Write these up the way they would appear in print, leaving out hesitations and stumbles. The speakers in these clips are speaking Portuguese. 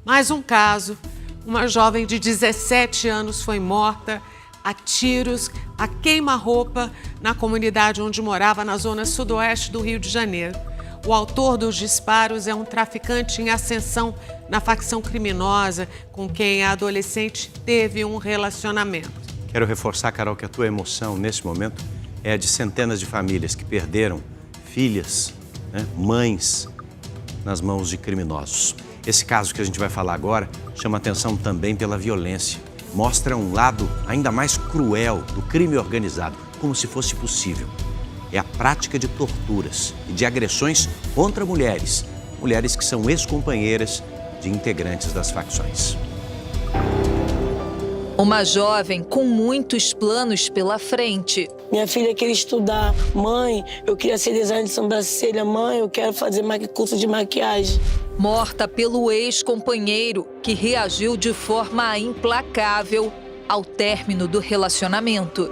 Mais um caso, uma jovem de 17 anos foi morta a tiros, a queima-roupa, na comunidade onde morava, na zona sudoeste do Rio de Janeiro. O autor dos disparos é um traficante em ascensão na facção criminosa com quem a adolescente teve um relacionamento. Quero reforçar, Carol, que a tua emoção nesse momento é a de centenas de famílias que perderam filhas, mães nas mãos de criminosos. Esse caso que a gente vai falar agora chama atenção também pela violência. Mostra um lado ainda mais cruel do crime organizado, como se fosse possível. É a prática de torturas e de agressões contra mulheres. Mulheres que são ex-companheiras de integrantes das facções. Uma jovem com muitos planos pela frente. Minha filha queria estudar. Mãe, eu queria ser designer de sobrancelha. Mãe, eu quero fazer curso de maquiagem. Morta pelo ex-companheiro, que reagiu de forma implacável ao término do relacionamento.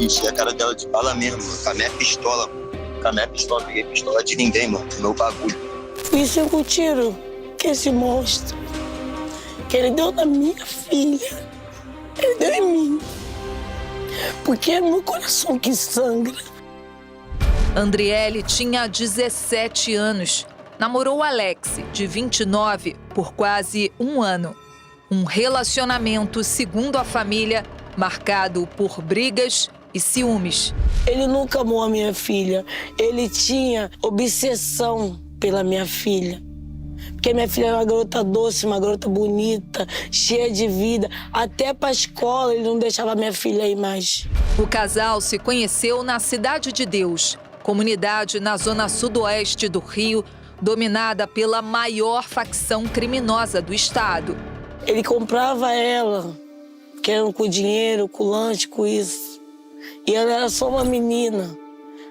Enchi a cara dela de bala mesmo, com a minha pistola. Com a minha pistola, peguei pistola de ninguém, mano, meu bagulho. Isso é um tiro que esse monstro, que ele deu na minha filha, ele deu em mim. Porque é meu coração que sangra. Andriele tinha 17 anos. Namorou Alex, de 29, por quase um ano. Um relacionamento, segundo a família, marcado por brigas e ciúmes. Ele nunca amou a minha filha. Ele tinha obsessão pela minha filha. Porque minha filha era uma garota doce, uma garota bonita, cheia de vida. Até pra escola ele não deixava minha filha ir mais. O casal se conheceu na Cidade de Deus, comunidade na zona sudoeste do Rio, dominada pela maior facção criminosa do estado. Ele comprava ela, querendo com dinheiro, com lanche, com isso. E ela era só uma menina.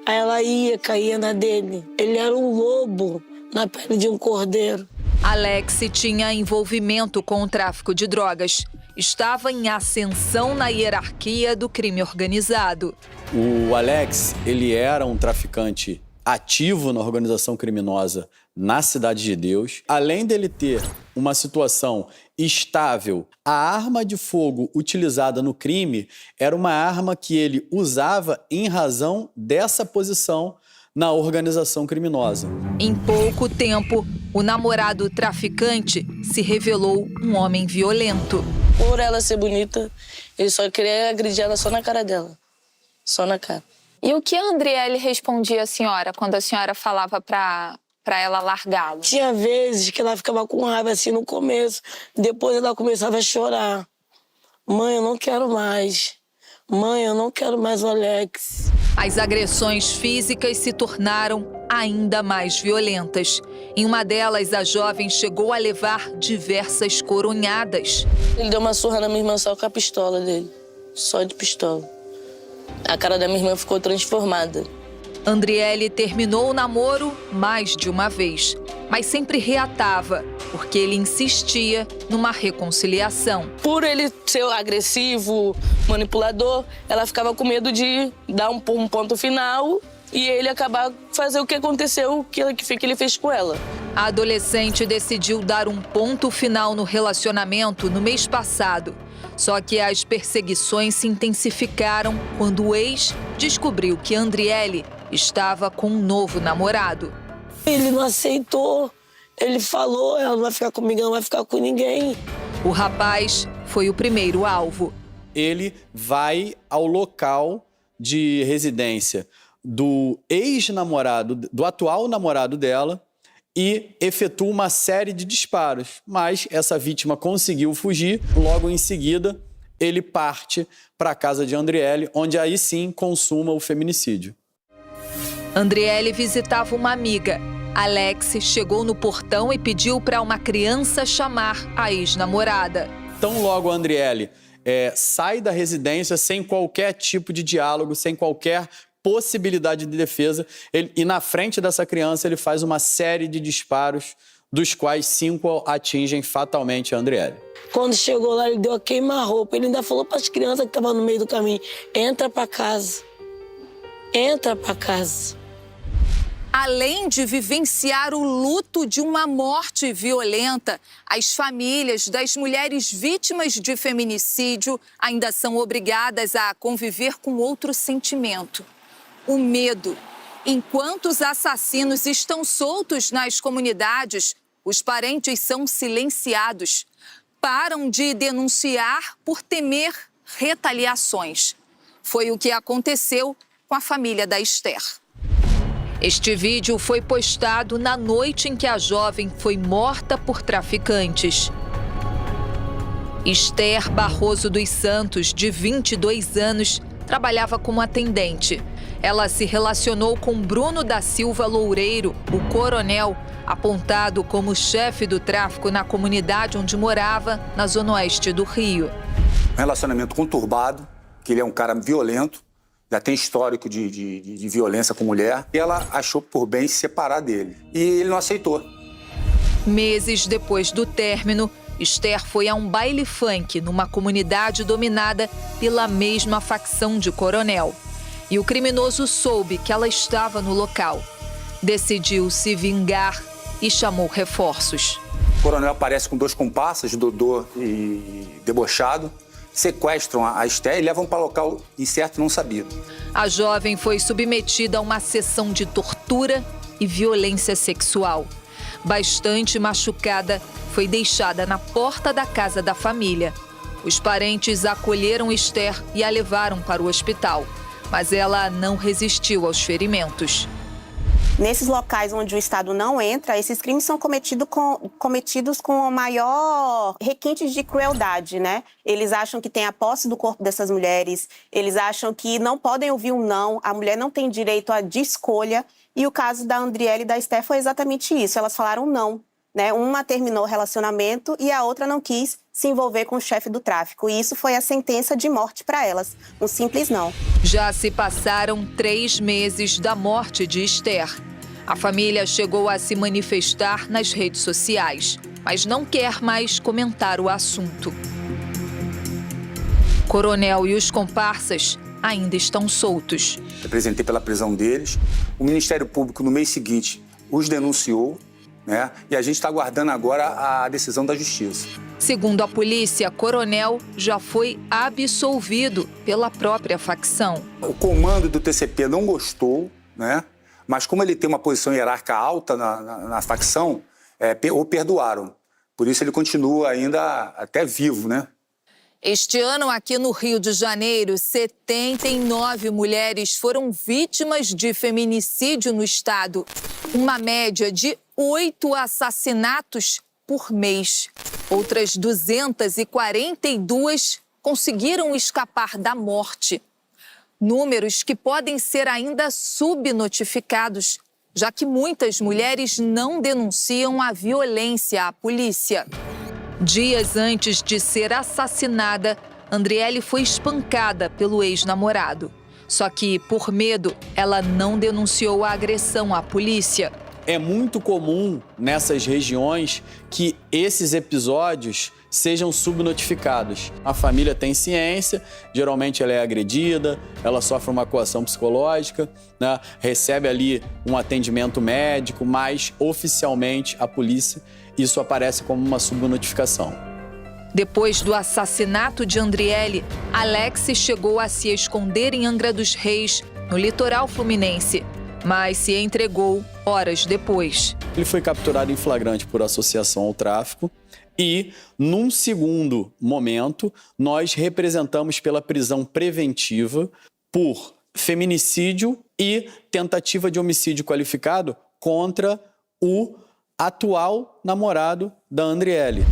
Aí ela caía na dele. Ele era um lobo na pele de um cordeiro. Alex tinha envolvimento com o tráfico de drogas. Estava em ascensão na hierarquia do crime organizado. O Alex, ele era um traficante ativo na organização criminosa na Cidade de Deus. Além dele ter uma situação estável, a arma de fogo utilizada no crime era uma arma que ele usava em razão dessa posição na organização criminosa. Em pouco tempo, o namorado traficante se revelou um homem violento. Por ela ser bonita, ele só queria agredir ela só na cara dela. Só na cara. E o que a Andriele respondia à senhora quando a senhora falava pra ela largá-lo? Tinha vezes que ela ficava com raiva assim no começo. Depois ela começava a chorar. Mãe, eu não quero mais. Mãe, eu não quero mais o Alex. As agressões físicas se tornaram ainda mais violentas. Em uma delas, a jovem chegou a levar diversas coronhadas. Ele deu uma surra na minha irmã só com a pistola dele. Só de pistola. A cara da minha irmã ficou transformada. Andriele terminou o namoro mais de uma vez, mas sempre reatava, porque ele insistia numa reconciliação. Por ele ser agressivo, manipulador, ela ficava com medo de dar um ponto final e ele acabar fazer o que aconteceu, que ele fez com ela. A adolescente decidiu dar um ponto final no relacionamento no mês passado. Só que as perseguições se intensificaram quando o ex descobriu que Andriele estava com um novo namorado. Ele não aceitou. Ele falou, ela não vai ficar comigo, ela não vai ficar com ninguém. O rapaz foi o primeiro alvo. Ele vai ao local de residência do ex-namorado, do atual namorado dela, e efetua uma série de disparos. Mas essa vítima conseguiu fugir. Logo em seguida, ele parte para a casa de Andriele, onde aí sim consuma o feminicídio. Andriele visitava uma amiga. Alex chegou no portão e pediu para uma criança chamar a ex-namorada. Tão logo a Andriele sai da residência sem qualquer tipo de diálogo, sem qualquer possibilidade de defesa. E na frente dessa criança ele faz uma série de disparos, dos quais 5 atingem fatalmente a Andriele. Quando chegou lá, ele deu a queima-roupa. Ele ainda falou para as crianças que estavam no meio do caminho: entra para casa. Entra para casa. Além de vivenciar o luto de uma morte violenta, as famílias das mulheres vítimas de feminicídio ainda são obrigadas a conviver com outro sentimento: o medo. Enquanto os assassinos estão soltos nas comunidades, os parentes são silenciados. Param de denunciar por temer retaliações. Foi o que aconteceu com a família da Esther. Este vídeo foi postado na noite em que a jovem foi morta por traficantes. Esther Barroso dos Santos, de 22 anos, trabalhava como atendente. Ela se relacionou com Bruno da Silva Loureiro, o coronel, apontado como chefe do tráfico na comunidade onde morava, na zona oeste do Rio. Um relacionamento conturbado, que ele é um cara violento, já tem histórico de violência com mulher. E ela achou por bem se separar dele. E ele não aceitou. Meses depois do término, Esther foi a um baile funk numa comunidade dominada pela mesma facção de coronel. E o criminoso soube que ela estava no local. Decidiu se vingar e chamou reforços. O coronel aparece com 2 comparsas, Dodô e Debochado, sequestram a Esther e levam para local incerto e não sabido. A jovem foi submetida a uma sessão de tortura e violência sexual. Bastante machucada, foi deixada na porta da casa da família. Os parentes acolheram Esther e a levaram para o hospital, mas ela não resistiu aos ferimentos. Nesses locais onde o Estado não entra, esses crimes são cometidos com maior requintes de crueldade, né? Eles acham que tem a posse do corpo dessas mulheres, eles acham que não podem ouvir um não, a mulher não tem direito de escolha. E o caso da Andriele e da Esther foi exatamente isso, elas falaram não, né? Uma terminou o relacionamento e a outra não quis se envolver com o chefe do tráfico. E isso foi a sentença de morte para elas, um simples não. Já se passaram 3 meses da morte de Esther. A família chegou a se manifestar nas redes sociais, mas não quer mais comentar o assunto. Coronel e os comparsas ainda estão soltos. Representei pela prisão deles. O Ministério Público, no mês seguinte, os denunciou, né? E a gente está aguardando agora a decisão da Justiça. Segundo a polícia, Coronel já foi absolvido pela própria facção. O comando do TCP não gostou, né? Mas como ele tem uma posição hierárquica alta na facção, o perdoaram. Por isso ele continua ainda até vivo, né? Este ano, aqui no Rio de Janeiro, 79 mulheres foram vítimas de feminicídio no estado. Uma média de 8 assassinatos por mês. Outras 242 conseguiram escapar da morte. Números que podem ser ainda subnotificados, já que muitas mulheres não denunciam a violência à polícia. Dias antes de ser assassinada, Andriele foi espancada pelo ex-namorado. Só que, por medo, ela não denunciou a agressão à polícia. É muito comum nessas regiões que esses episódios sejam subnotificados. A família tem ciência, geralmente ela é agredida, ela sofre uma coação psicológica, né? Recebe ali um atendimento médico, mas oficialmente a polícia, isso aparece como uma subnotificação. Depois do assassinato de Andriele, Alex chegou a se esconder em Angra dos Reis, no litoral fluminense, mas se entregou horas depois. Ele foi capturado em flagrante por associação ao tráfico e, num segundo momento, nós representamos pela prisão preventiva por feminicídio e tentativa de homicídio qualificado contra o atual namorado da Andriele.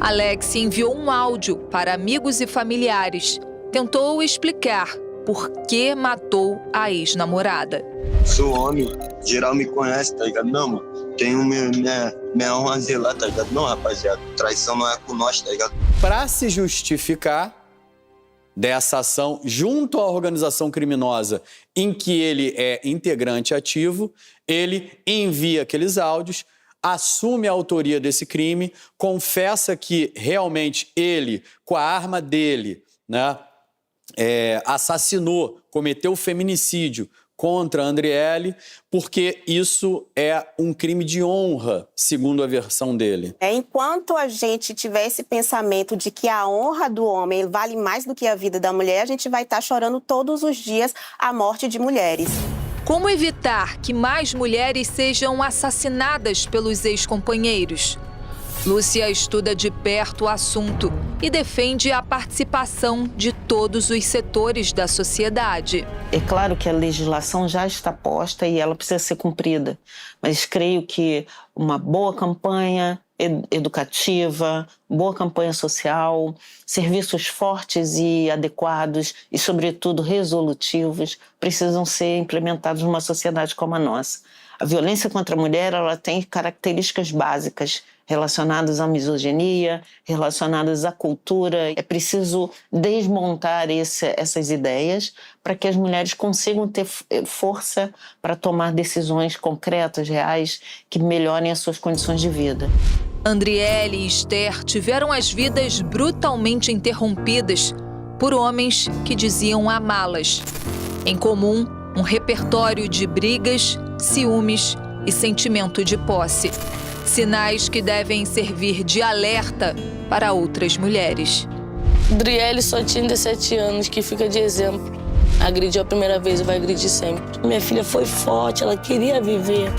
Alex enviou um áudio para amigos e familiares. Tentou explicar por que matou a ex-namorada. Sou homem, geral me conhece, tá ligado? Não, mano, tenho minha honra a zelar, tá ligado? Não, rapaziada, traição não é com nós, tá ligado? Para se justificar dessa ação junto à organização criminosa em que ele é integrante ativo, ele envia aqueles áudios, assume a autoria desse crime, confessa que realmente ele, com a arma dele, né, assassinou, cometeu feminicídio contra a Andriele, porque isso é um crime de honra, segundo a versão dele. Enquanto a gente tiver esse pensamento de que a honra do homem vale mais do que a vida da mulher, a gente vai estar chorando todos os dias a morte de mulheres. Como evitar que mais mulheres sejam assassinadas pelos ex-companheiros? Lúcia estuda de perto o assunto e defende a participação de todos os setores da sociedade. É claro que a legislação já está posta e ela precisa ser cumprida, mas creio que uma boa campanha educativa, boa campanha social, serviços fortes e adequados e, sobretudo, resolutivos precisam ser implementados numa sociedade como a nossa. A violência contra a mulher ela tem características básicas relacionadas à misoginia, relacionadas à cultura. É preciso desmontar essas ideias para que as mulheres consigam ter força para tomar decisões concretas, reais, que melhorem as suas condições de vida. Andriele e Esther tiveram as vidas brutalmente interrompidas por homens que diziam amá-las. Em comum, um repertório de brigas, ciúmes e sentimento de posse. Sinais que devem servir de alerta para outras mulheres. Andriele só tinha 17 anos, que fica de exemplo. Agrediu a primeira vez e vai agredir sempre. Minha filha foi forte, ela queria viver.